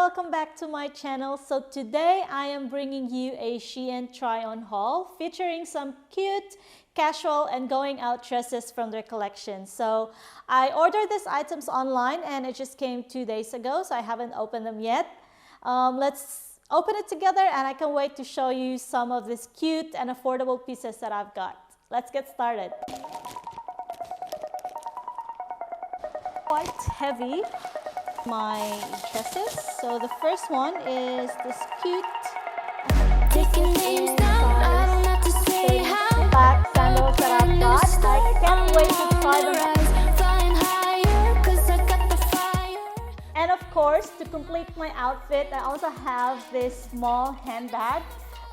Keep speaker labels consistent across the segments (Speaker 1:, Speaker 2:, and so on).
Speaker 1: welcome back to my channel. So today I am bringing you a Shein Try On Haul featuring some cute, casual and going out dresses from their collection. So I ordered these items online and it just came 2 days ago, so I haven't opened them yet. Let's open it together and I can't wait to show you some of these cute and affordable pieces that I've got. Let's get started. Quite heavy, my dresses. So the first one is this cute
Speaker 2: Taking names down, I don't have to say how.
Speaker 1: black sandals that I've got. I can't wait to try them.
Speaker 2: Flying higher, 'cause I got the fire.
Speaker 1: And of course, to complete my outfit, I also have this small handbag.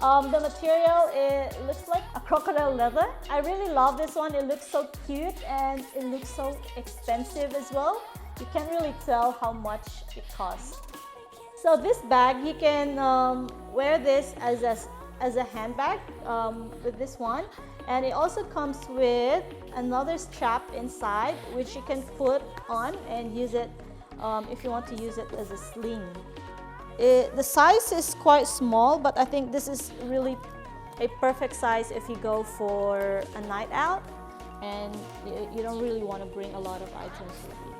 Speaker 1: The material, it looks like a crocodile leather. I really love this one. It looks so cute and it looks so expensive as well. You can't really tell how much it costs. So this bag, you can wear this as a handbag with this one. And it also comes with another strap inside, which you can put on and use it if you want to use it as a sling. The size is quite small, but I think this is really a perfect size if you go for a night out and you don't really want to bring a lot of items with you.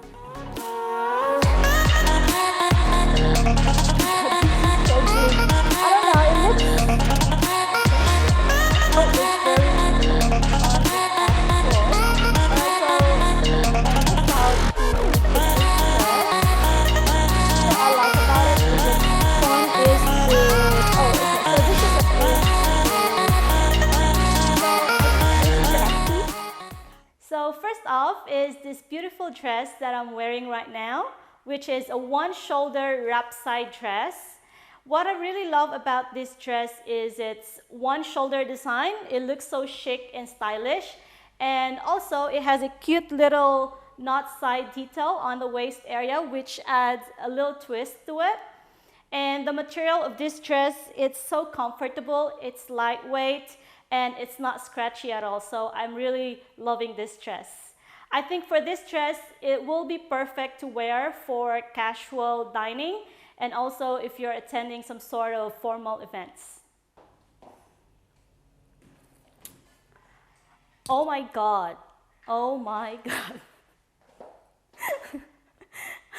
Speaker 1: So first off is this beautiful dress that I'm wearing right now, which is a one-shoulder wrap side dress. What I really love about this dress is its one-shoulder design. It looks so chic and stylish. And also it has a cute little knot side detail on the waist area, which adds a little twist to it. And the material of this dress, it's so comfortable, it's lightweight, and it's not scratchy at all. So I'm really loving this dress. I think for this dress, it will be perfect to wear for casual dining and also if you're attending some sort of formal events. Oh my God. Oh my God.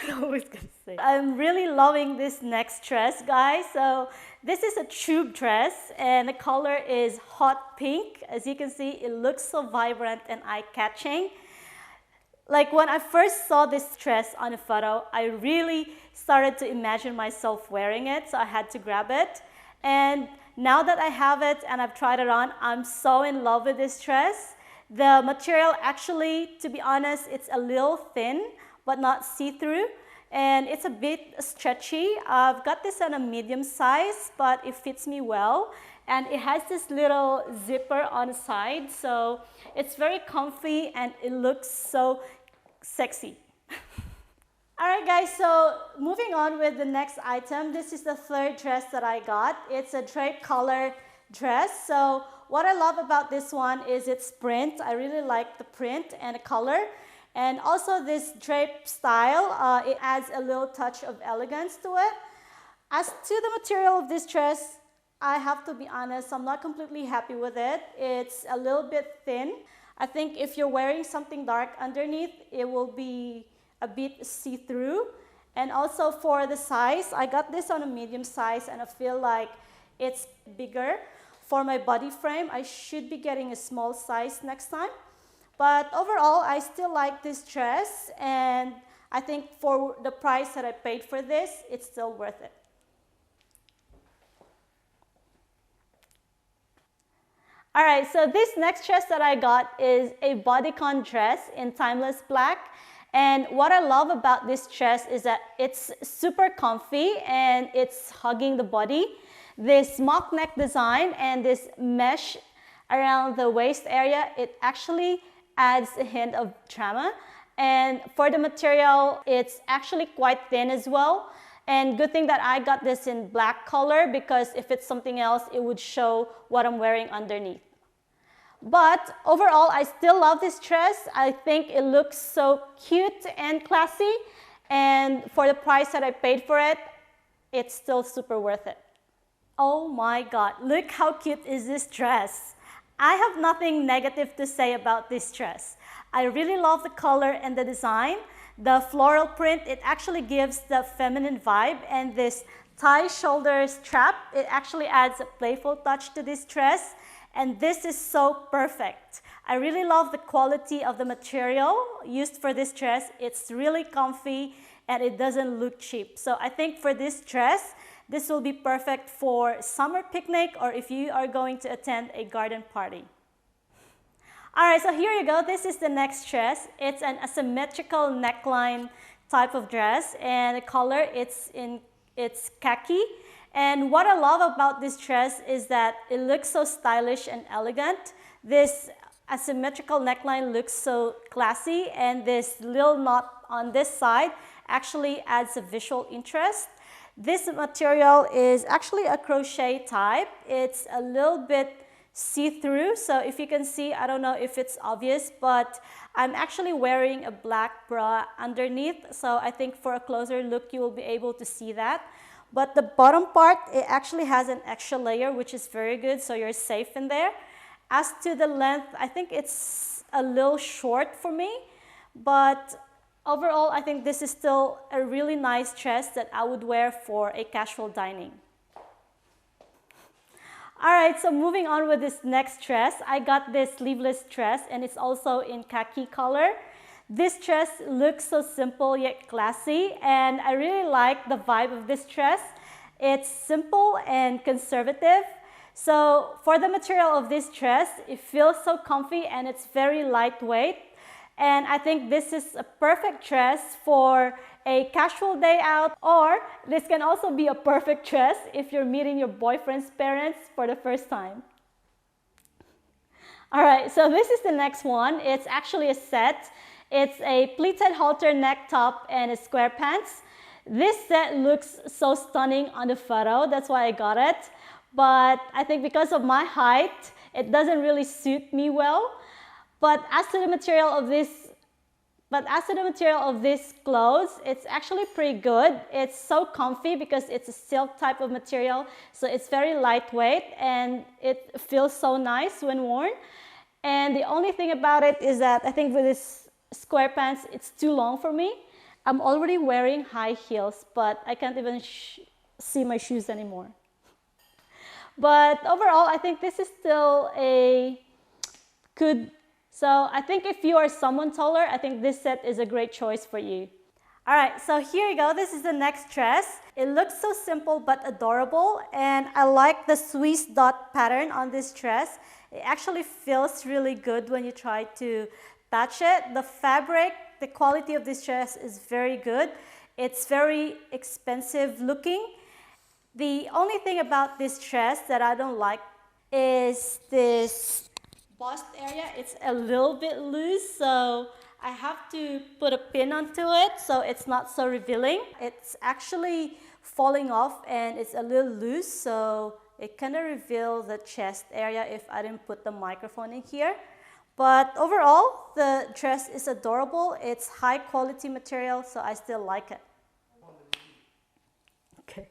Speaker 1: I was gonna say. I'm really loving this next dress, guys. So this is a tube dress and the color is hot pink. As you can see, it looks so vibrant and eye-catching. Like when I first saw this dress on a photo, I really started to imagine myself wearing it, so I had to grab it. And now that I have it and I've tried it on, I'm so in love with this dress. The material actually, to be honest, it's a little thin, but not see-through. And it's a bit stretchy. I've got this in a medium size, but it fits me well. And it has this little zipper on the side, so it's very comfy and it looks so sexy. All right, guys, so moving on with the next item. This is the third dress that I got. It's a draped collar dress. So what I love about this one is its print. I really like the print and the color. And also this drape style, it adds a little touch of elegance to it. As to the material of this dress, I have to be honest, I'm not completely happy with it. It's a little bit thin. I think if you're wearing something dark underneath, it will be a bit see-through. And also for the size, I got this on a medium size and I feel like it's bigger. For my body frame, I should be getting a small size next time. But overall, I still like this dress and I think for the price that I paid for this, it's still worth it. All right, so this next dress that I got is a bodycon dress in timeless black. And what I love about this dress is that it's super comfy and it's hugging the body. This mock neck design and this mesh around the waist area, it actually adds a hint of drama. And for the material, it's actually quite thin as well. And good thing that I got this in black color because if it's something else, it would show what I'm wearing underneath. But overall, I still love this dress. I think it looks so cute and classy. And for the price that I paid for it, it's still super worth it. Oh my God, look how cute is this dress. I have nothing negative to say about this dress. I really love the color and the design. The floral print, it actually gives the feminine vibe, and this tie shoulder strap, it actually adds a playful touch to this dress, and this is so perfect. I really love the quality of the material used for this dress. It's really comfy and it doesn't look cheap. So I think for this dress, this will be perfect for summer picnic or if you are going to attend a garden party. All right, so here you go. This is the next dress. It's an asymmetrical neckline type of dress, and the color, it's khaki. And what I love about this dress is that it looks so stylish and elegant. This asymmetrical neckline looks so classy, and this little knot on this side actually adds a visual interest. This material is actually a crochet type. It's a little bit see-through, so if you can see, I don't know if it's obvious, but I'm actually wearing a black bra underneath, so I think for a closer look you will be able to see that. But the bottom part, it actually has an extra layer, which is very good, so you're safe in there. As to the length, I think it's a little short for me, but overall I think this is still a really nice dress that I would wear for a casual dining. All right, so moving on with this next dress, I got this sleeveless dress, and it's also in khaki color. This dress looks so simple yet classy, and I really like the vibe of this dress. It's simple and conservative. So for the material of this dress, it feels so comfy and it's very lightweight. And I think this is a perfect dress for a casual day out, or this can also be a perfect dress if you're meeting your boyfriend's parents for the first time. All right, so this is the next one. It's actually a set. It's a pleated halter neck top and a square pants. This set looks so stunning on the photo, that's why I got it. But I think because of my height, it doesn't really suit me well. But as to the material of this clothes, it's actually pretty good. It's so comfy because it's a silk type of material, so it's very lightweight and it feels so nice when worn. And the only thing about it is that I think with this square pants, it's too long for me. I'm already wearing high heels, but I can't even see my shoes anymore. But overall, I think this is still a good. So I think if you are someone taller, I think this set is a great choice for you. All right, so here you go. This is the next dress. It looks so simple but adorable, and I like the Swiss dot pattern on this dress. It actually feels really good when you try to touch it. The fabric, the quality of this dress is very good. It's very expensive looking. The only thing about this dress that I don't like is this bust area. It's a little bit loose, so I have to put a pin onto it so it's not so revealing. It's actually falling off and it's a little loose, so it kind of reveals the chest area if I didn't put the microphone in here. But overall, the dress is adorable. It's high quality material, so I still like it. Okay.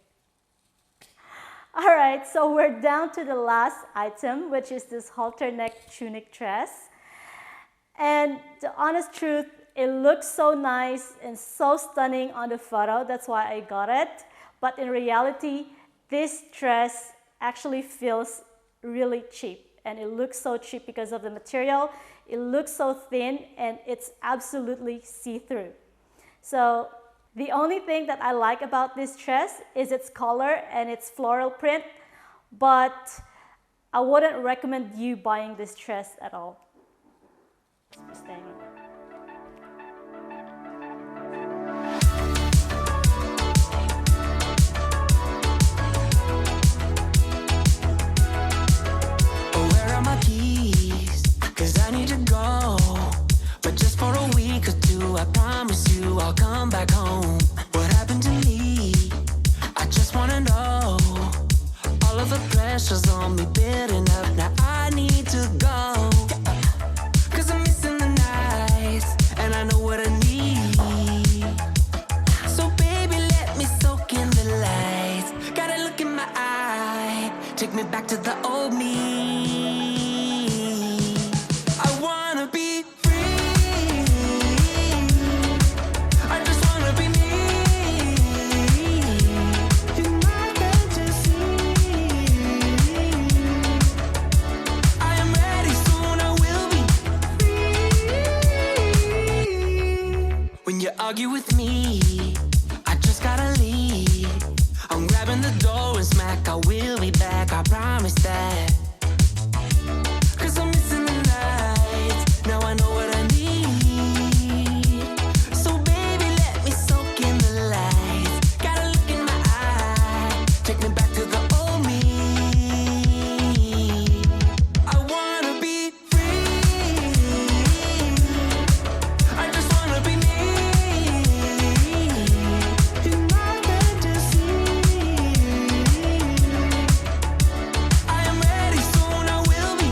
Speaker 1: All right, so we're down to the last item, which is this halter neck tunic dress. And the honest truth, it looks so nice and so stunning on the photo. That's why I got it. But in reality, this dress actually feels really cheap. And it looks so cheap because of the material. It looks so thin and it's absolutely see-through. So the only thing that I like about this dress is its color and its floral print, but I wouldn't recommend you buying this dress at all. Staying.
Speaker 3: I need to go, but just for a week or two. I promise you I'll come back home. What happened to me? I just wanna know. All of the pressure's on me building up. Now I need to go, 'cause I'm missing the night. me back to the old me. I wanna be free. I just wanna be me. In my fantasy, I am ready, soon I will be free. When you argue with me, I just gotta leave. I'm grabbing the door and smack, I will be back, I promise that. Cause I'm missing the nights, now I know what I need. So baby, let me soak in the lights. Got a look in my eye, take me back to the old me. I wanna be free. I just wanna be me. In my fantasy, I am ready, soon I will be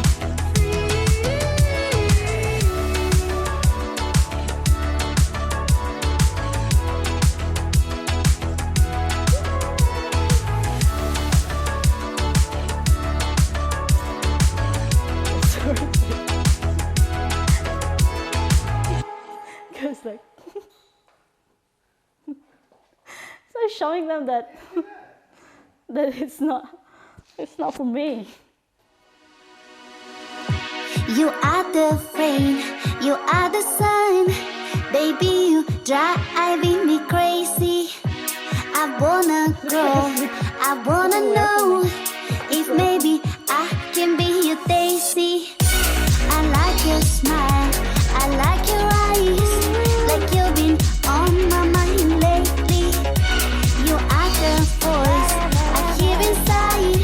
Speaker 1: Goes like so showing them that that it's not for me.
Speaker 2: You are the rain, you are the sun. Baby, you driving me crazy. I wanna grow, I wanna know if maybe I can be your Daisy. I like your smile, I like your eyes, like you've been on my mind lately. You are the voice I hear inside.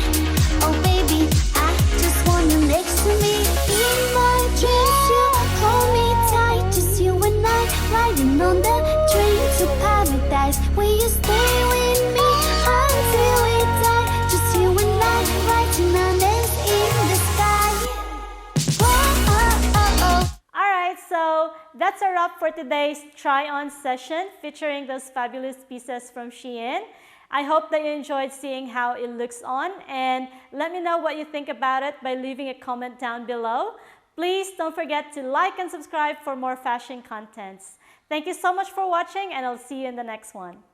Speaker 2: Oh baby, I just want you next to me. In my dreams you hold me tight, just you and I, riding on the train to paradise. Will you stay with me until we die? Just you and I, writing our names in the sky. Oh, oh, oh, oh.
Speaker 1: Alright, so that's a wrap for today's try-on session featuring those fabulous pieces from Shein. I hope that you enjoyed seeing how it looks on, and let me know what you think about it by leaving a comment down below. Please don't forget to like and subscribe for more fashion contents. Thank you so much for watching, and I'll see you in the next one.